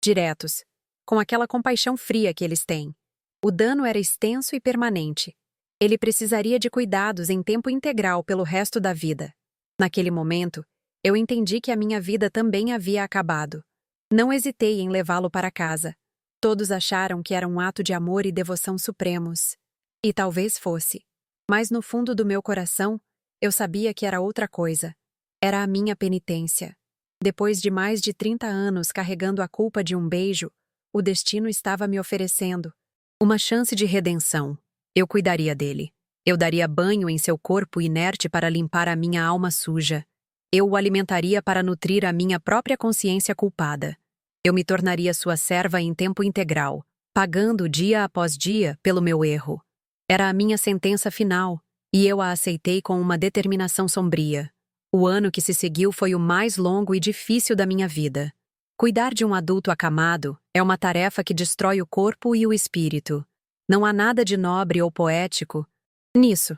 diretos, com aquela compaixão fria que eles têm. O dano era extenso e permanente. Ele precisaria de cuidados em tempo integral pelo resto da vida. Naquele momento, eu entendi que a minha vida também havia acabado. Não hesitei em levá-lo para casa. Todos acharam que era um ato de amor e devoção supremos. E talvez fosse. Mas no fundo do meu coração, eu sabia que era outra coisa. Era a minha penitência. Depois de mais de 30 anos carregando a culpa de um beijo, o destino estava me oferecendo uma chance de redenção. Eu cuidaria dele. Eu daria banho em seu corpo inerte para limpar a minha alma suja. Eu o alimentaria para nutrir a minha própria consciência culpada. Eu me tornaria sua serva em tempo integral, pagando dia após dia pelo meu erro. Era a minha sentença final, e eu a aceitei com uma determinação sombria. O ano que se seguiu foi o mais longo e difícil da minha vida. Cuidar de um adulto acamado é uma tarefa que destrói o corpo e o espírito. Não há nada de nobre ou poético nisso.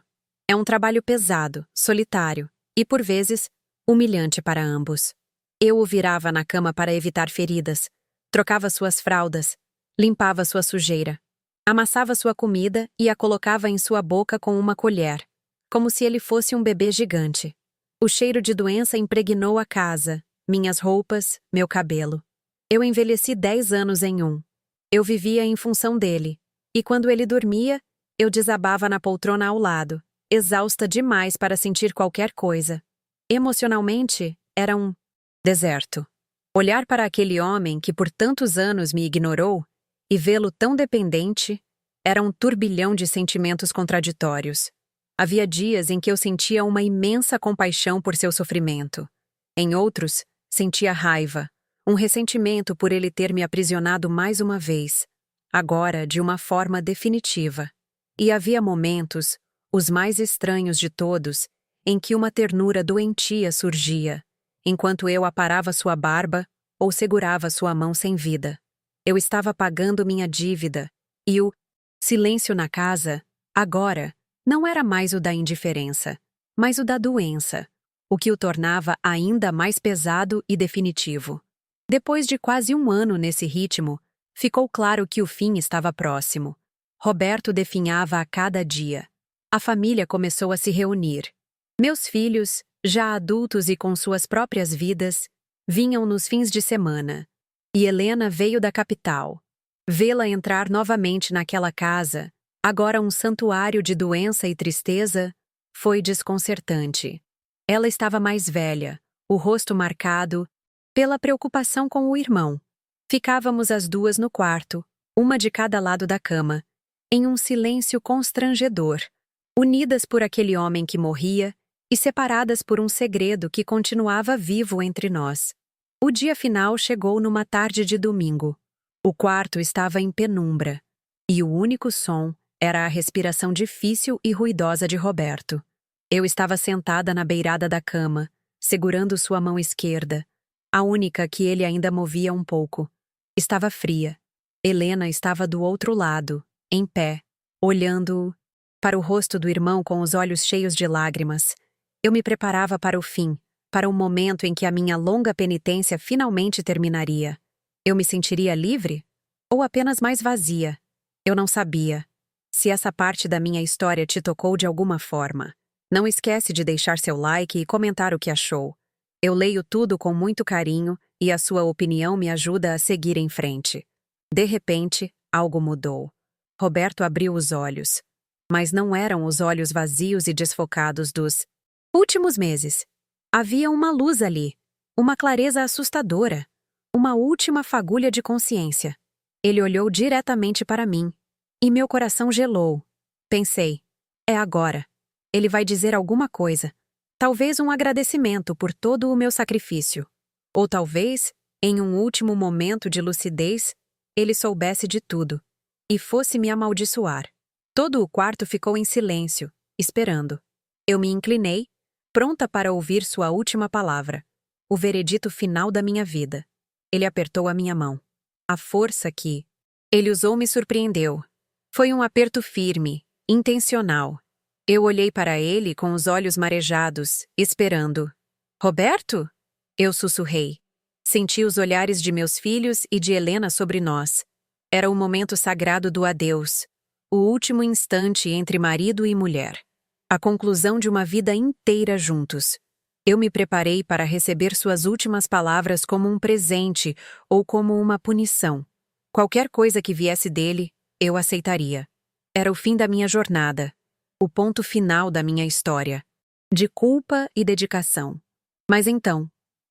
É um trabalho pesado, solitário e, por vezes, humilhante para ambos. Eu o virava na cama para evitar feridas, trocava suas fraldas, limpava sua sujeira, amassava sua comida e a colocava em sua boca com uma colher, como se ele fosse um bebê gigante. O cheiro de doença impregnou a casa, minhas roupas, meu cabelo. Eu envelheci 10 anos em um. Eu vivia em função dele, e quando ele dormia, eu desabava na poltrona ao lado, exausta demais para sentir qualquer coisa. Emocionalmente, era um deserto. Olhar para aquele homem que por tantos anos me ignorou e vê-lo tão dependente era um turbilhão de sentimentos contraditórios. Havia dias em que eu sentia uma imensa compaixão por seu sofrimento. Em outros, sentia raiva, um ressentimento por ele ter me aprisionado mais uma vez, agora de uma forma definitiva. E havia momentos, os mais estranhos de todos, em que uma ternura doentia surgia, enquanto eu aparava sua barba ou segurava sua mão sem vida. Eu estava pagando minha dívida, e o silêncio na casa, agora, não era mais o da indiferença, mas o da doença, o que o tornava ainda mais pesado e definitivo. Depois de quase um ano nesse ritmo, ficou claro que o fim estava próximo. Roberto definhava a cada dia. A família começou a se reunir. Meus filhos, já adultos e com suas próprias vidas, vinham nos fins de semana. E Helena veio da capital. Vê-la entrar novamente naquela casa, agora um santuário de doença e tristeza, foi desconcertante. Ela estava mais velha, o rosto marcado pela preocupação com o irmão. Ficávamos as duas no quarto, uma de cada lado da cama, em um silêncio constrangedor, unidas por aquele homem que morria e separadas por um segredo que continuava vivo entre nós. O dia final chegou numa tarde de domingo. O quarto estava em penumbra, e o único som era a respiração difícil e ruidosa de Roberto. Eu estava sentada na beirada da cama, segurando sua mão esquerda, a única que ele ainda movia um pouco. Estava fria. Helena estava do outro lado, em pé, olhando para o rosto do irmão com os olhos cheios de lágrimas. Eu me preparava para o fim, para o momento em que a minha longa penitência finalmente terminaria. Eu me sentiria livre? Ou apenas mais vazia? Eu não sabia. Se essa parte da minha história te tocou de alguma forma, não esquece de deixar seu like e comentar o que achou. Eu leio tudo com muito carinho e a sua opinião me ajuda a seguir em frente. De repente, algo mudou. Roberto abriu os olhos. Mas não eram os olhos vazios e desfocados dos últimos meses. Havia uma luz ali, uma clareza assustadora, uma última fagulha de consciência. Ele olhou diretamente para mim, e meu coração gelou. Pensei, É agora. Ele vai dizer alguma coisa. Talvez um agradecimento por todo o meu sacrifício. Ou talvez, em um último momento de lucidez, ele soubesse de tudo e fosse me amaldiçoar. Todo o quarto ficou em silêncio, esperando. Eu me inclinei, pronta para ouvir sua última palavra, o veredito final da minha vida. Ele apertou a minha mão. A força que ele usou me surpreendeu. Foi um aperto firme, intencional. Eu olhei para ele com os olhos marejados, esperando. Roberto? Eu sussurrei. Senti os olhares de meus filhos e de Helena sobre nós. Era o momento sagrado do adeus, o último instante entre marido e mulher. A conclusão de uma vida inteira juntos. Eu me preparei para receber suas últimas palavras como um presente ou como uma punição. Qualquer coisa que viesse dele, eu aceitaria. Era o fim da minha jornada, o ponto final da minha história, de culpa e dedicação. Mas então,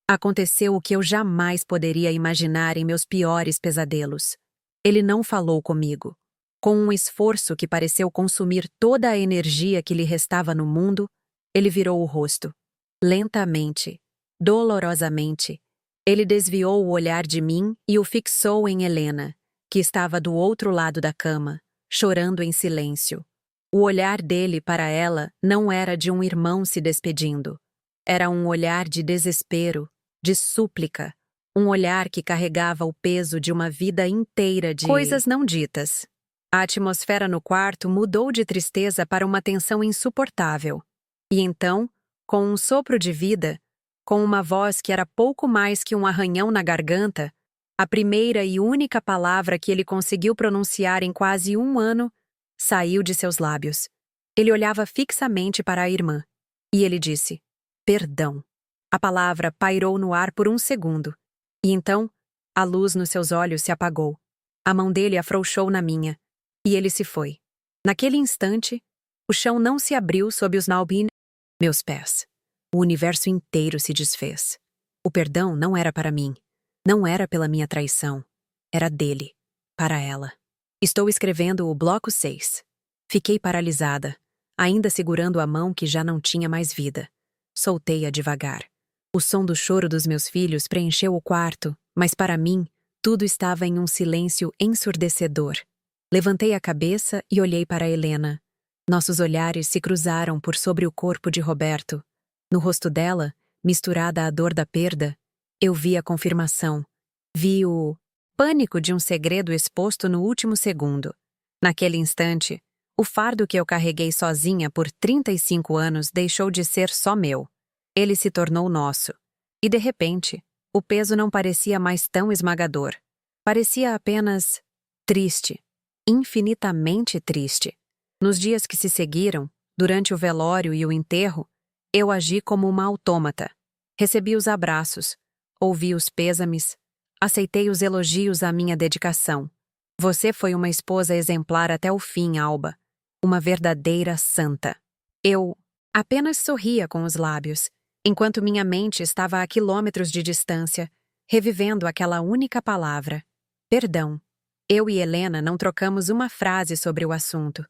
aconteceu o que eu jamais poderia imaginar em meus piores pesadelos. Ele não falou comigo. Com um esforço que pareceu consumir toda a energia que lhe restava no mundo, ele virou o rosto. Lentamente, dolorosamente, ele desviou o olhar de mim e o fixou em Helena, que estava do outro lado da cama, chorando em silêncio. O olhar dele para ela não era de um irmão se despedindo. Era um olhar de desespero, de súplica, um olhar que carregava o peso de uma vida inteira de coisas não ditas. A atmosfera no quarto mudou de tristeza para uma tensão insuportável. E então, com um sopro de vida, com uma voz que era pouco mais que um arranhão na garganta, a primeira e única palavra que ele conseguiu pronunciar em quase um ano saiu de seus lábios. Ele olhava fixamente para a irmã. E ele disse: perdão. A palavra pairou no ar por um segundo. E então, a luz nos seus olhos se apagou. A mão dele afrouxou na minha. E ele se foi. Naquele instante, o chão não se abriu sob os meus pés. O universo inteiro se desfez. O perdão não era para mim. Não era pela minha traição. Era dele. Para ela. Estou escrevendo o bloco 6. Fiquei paralisada, ainda segurando a mão que já não tinha mais vida. Soltei-a devagar. O som do choro dos meus filhos preencheu o quarto, mas para mim, tudo estava em um silêncio ensurdecedor. Levantei a cabeça e olhei para Helena. Nossos olhares se cruzaram por sobre o corpo de Roberto. No rosto dela, misturada à dor da perda, eu vi a confirmação. Vi o pânico de um segredo exposto no último segundo. Naquele instante, o fardo que eu carreguei sozinha por 35 anos deixou de ser só meu. Ele se tornou nosso. E de repente, o peso não parecia mais tão esmagador. Parecia apenas triste. Infinitamente triste. Nos dias que se seguiram, durante o velório e o enterro, eu agi como uma autômata. Recebi os abraços, ouvi os pêsames, aceitei os elogios à minha dedicação. Você foi uma esposa exemplar até o fim, Alba. Uma verdadeira santa. Eu apenas sorria com os lábios, enquanto minha mente estava a quilômetros de distância, revivendo aquela única palavra: perdão. Eu e Helena não trocamos uma frase sobre o assunto.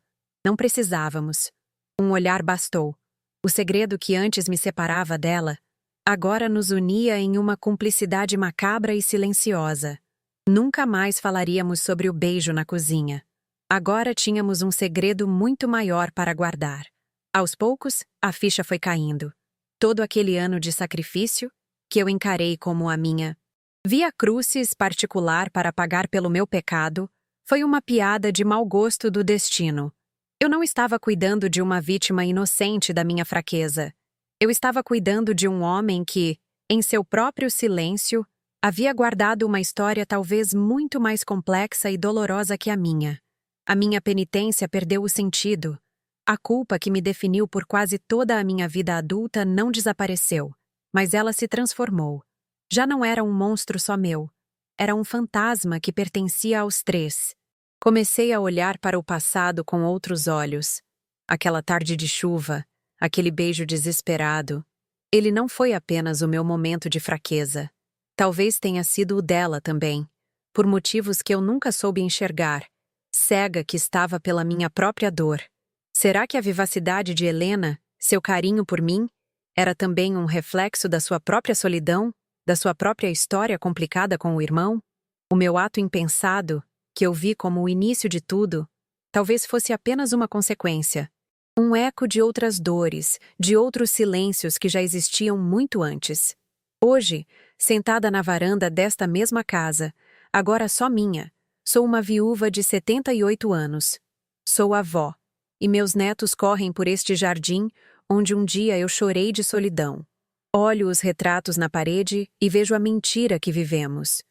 Não precisávamos. Um olhar bastou. O segredo que antes me separava dela, agora nos unia em uma cumplicidade macabra e silenciosa. Nunca mais falaríamos sobre o beijo na cozinha. Agora tínhamos um segredo muito maior para guardar. Aos poucos, a ficha foi caindo. Todo aquele ano de sacrifício, que eu encarei como a minha via crucis particular para pagar pelo meu pecado, foi uma piada de mau gosto do destino. Eu não estava cuidando de uma vítima inocente da minha fraqueza. Eu estava cuidando de um homem que, em seu próprio silêncio, havia guardado uma história talvez muito mais complexa e dolorosa que a minha. A minha penitência perdeu o sentido. A culpa que me definiu por quase toda a minha vida adulta não desapareceu, mas ela se transformou. Já não era um monstro só meu. Era um fantasma que pertencia aos três. Comecei a olhar para o passado com outros olhos. Aquela tarde de chuva, aquele beijo desesperado. Ele não foi apenas o meu momento de fraqueza. Talvez tenha sido o dela também, por motivos que eu nunca soube enxergar, cega que estava pela minha própria dor. Será que a vivacidade de Helena, seu carinho por mim, era também um reflexo da sua própria solidão, da sua própria história complicada com o irmão? O meu ato impensado, que eu vi como o início de tudo, talvez fosse apenas uma consequência, um eco de outras dores, de outros silêncios que já existiam muito antes. Hoje, sentada na varanda desta mesma casa, agora só minha, sou uma viúva de 78 anos. Sou avó, e meus netos correm por este jardim onde um dia eu chorei de solidão. Olho os retratos na parede e vejo a mentira que vivemos.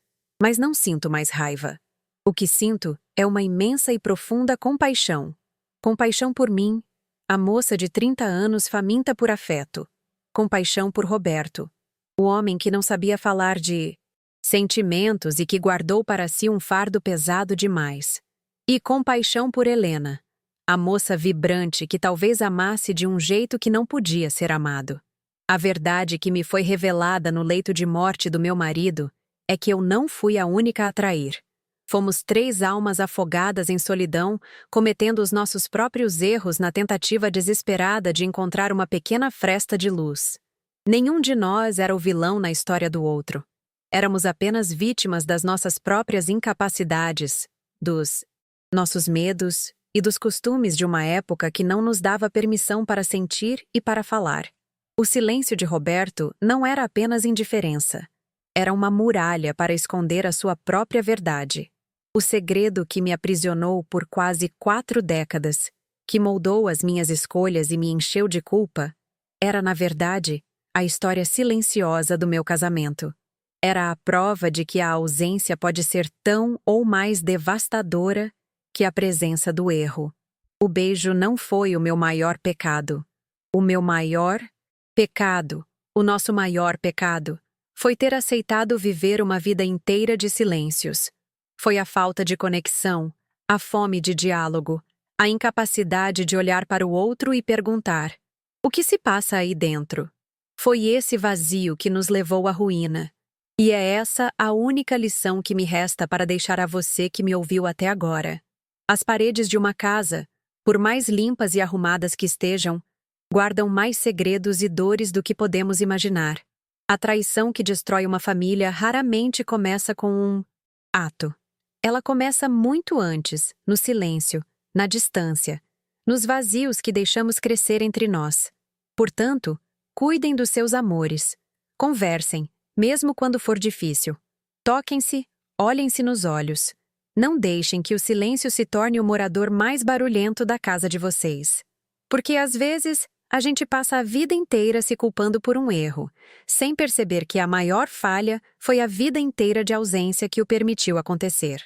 Mas não sinto mais raiva. O que sinto é uma imensa e profunda compaixão. Compaixão por mim, a moça de 30 anos faminta por afeto. Compaixão por Roberto, o homem que não sabia falar de sentimentos e que guardou para si um fardo pesado demais. E compaixão por Helena, a moça vibrante que talvez amasse de um jeito que não podia ser amado. A verdade que me foi revelada no leito de morte do meu marido é que eu não fui a única a trair. Fomos 3 almas afogadas em solidão, cometendo os nossos próprios erros na tentativa desesperada de encontrar uma pequena fresta de luz. Nenhum de nós era o vilão na história do outro. Éramos apenas vítimas das nossas próprias incapacidades, dos nossos medos e dos costumes de uma época que não nos dava permissão para sentir e para falar. O silêncio de Roberto não era apenas indiferença. Era uma muralha para esconder a sua própria verdade. O segredo que me aprisionou por quase 4 décadas, que moldou as minhas escolhas e me encheu de culpa, era, na verdade, a história silenciosa do meu casamento. Era a prova de que a ausência pode ser tão ou mais devastadora que a presença do erro. O beijo não foi o meu maior pecado. O meu maior pecado, o nosso maior pecado, foi ter aceitado viver uma vida inteira de silêncios. Foi a falta de conexão, a fome de diálogo, a incapacidade de olhar para o outro e perguntar: o que se passa aí dentro? Foi esse vazio que nos levou à ruína. E é essa a única lição que me resta para deixar a você que me ouviu até agora. As paredes de uma casa, por mais limpas e arrumadas que estejam, guardam mais segredos e dores do que podemos imaginar. A traição que destrói uma família raramente começa com um ato. Ela começa muito antes, no silêncio, na distância, nos vazios que deixamos crescer entre nós. Portanto, cuidem dos seus amores. Conversem, mesmo quando for difícil. Toquem-se, olhem-se nos olhos. Não deixem que o silêncio se torne o morador mais barulhento da casa de vocês. Porque, às vezes, a gente passa a vida inteira se culpando por um erro, sem perceber que a maior falha foi a vida inteira de ausência que o permitiu acontecer.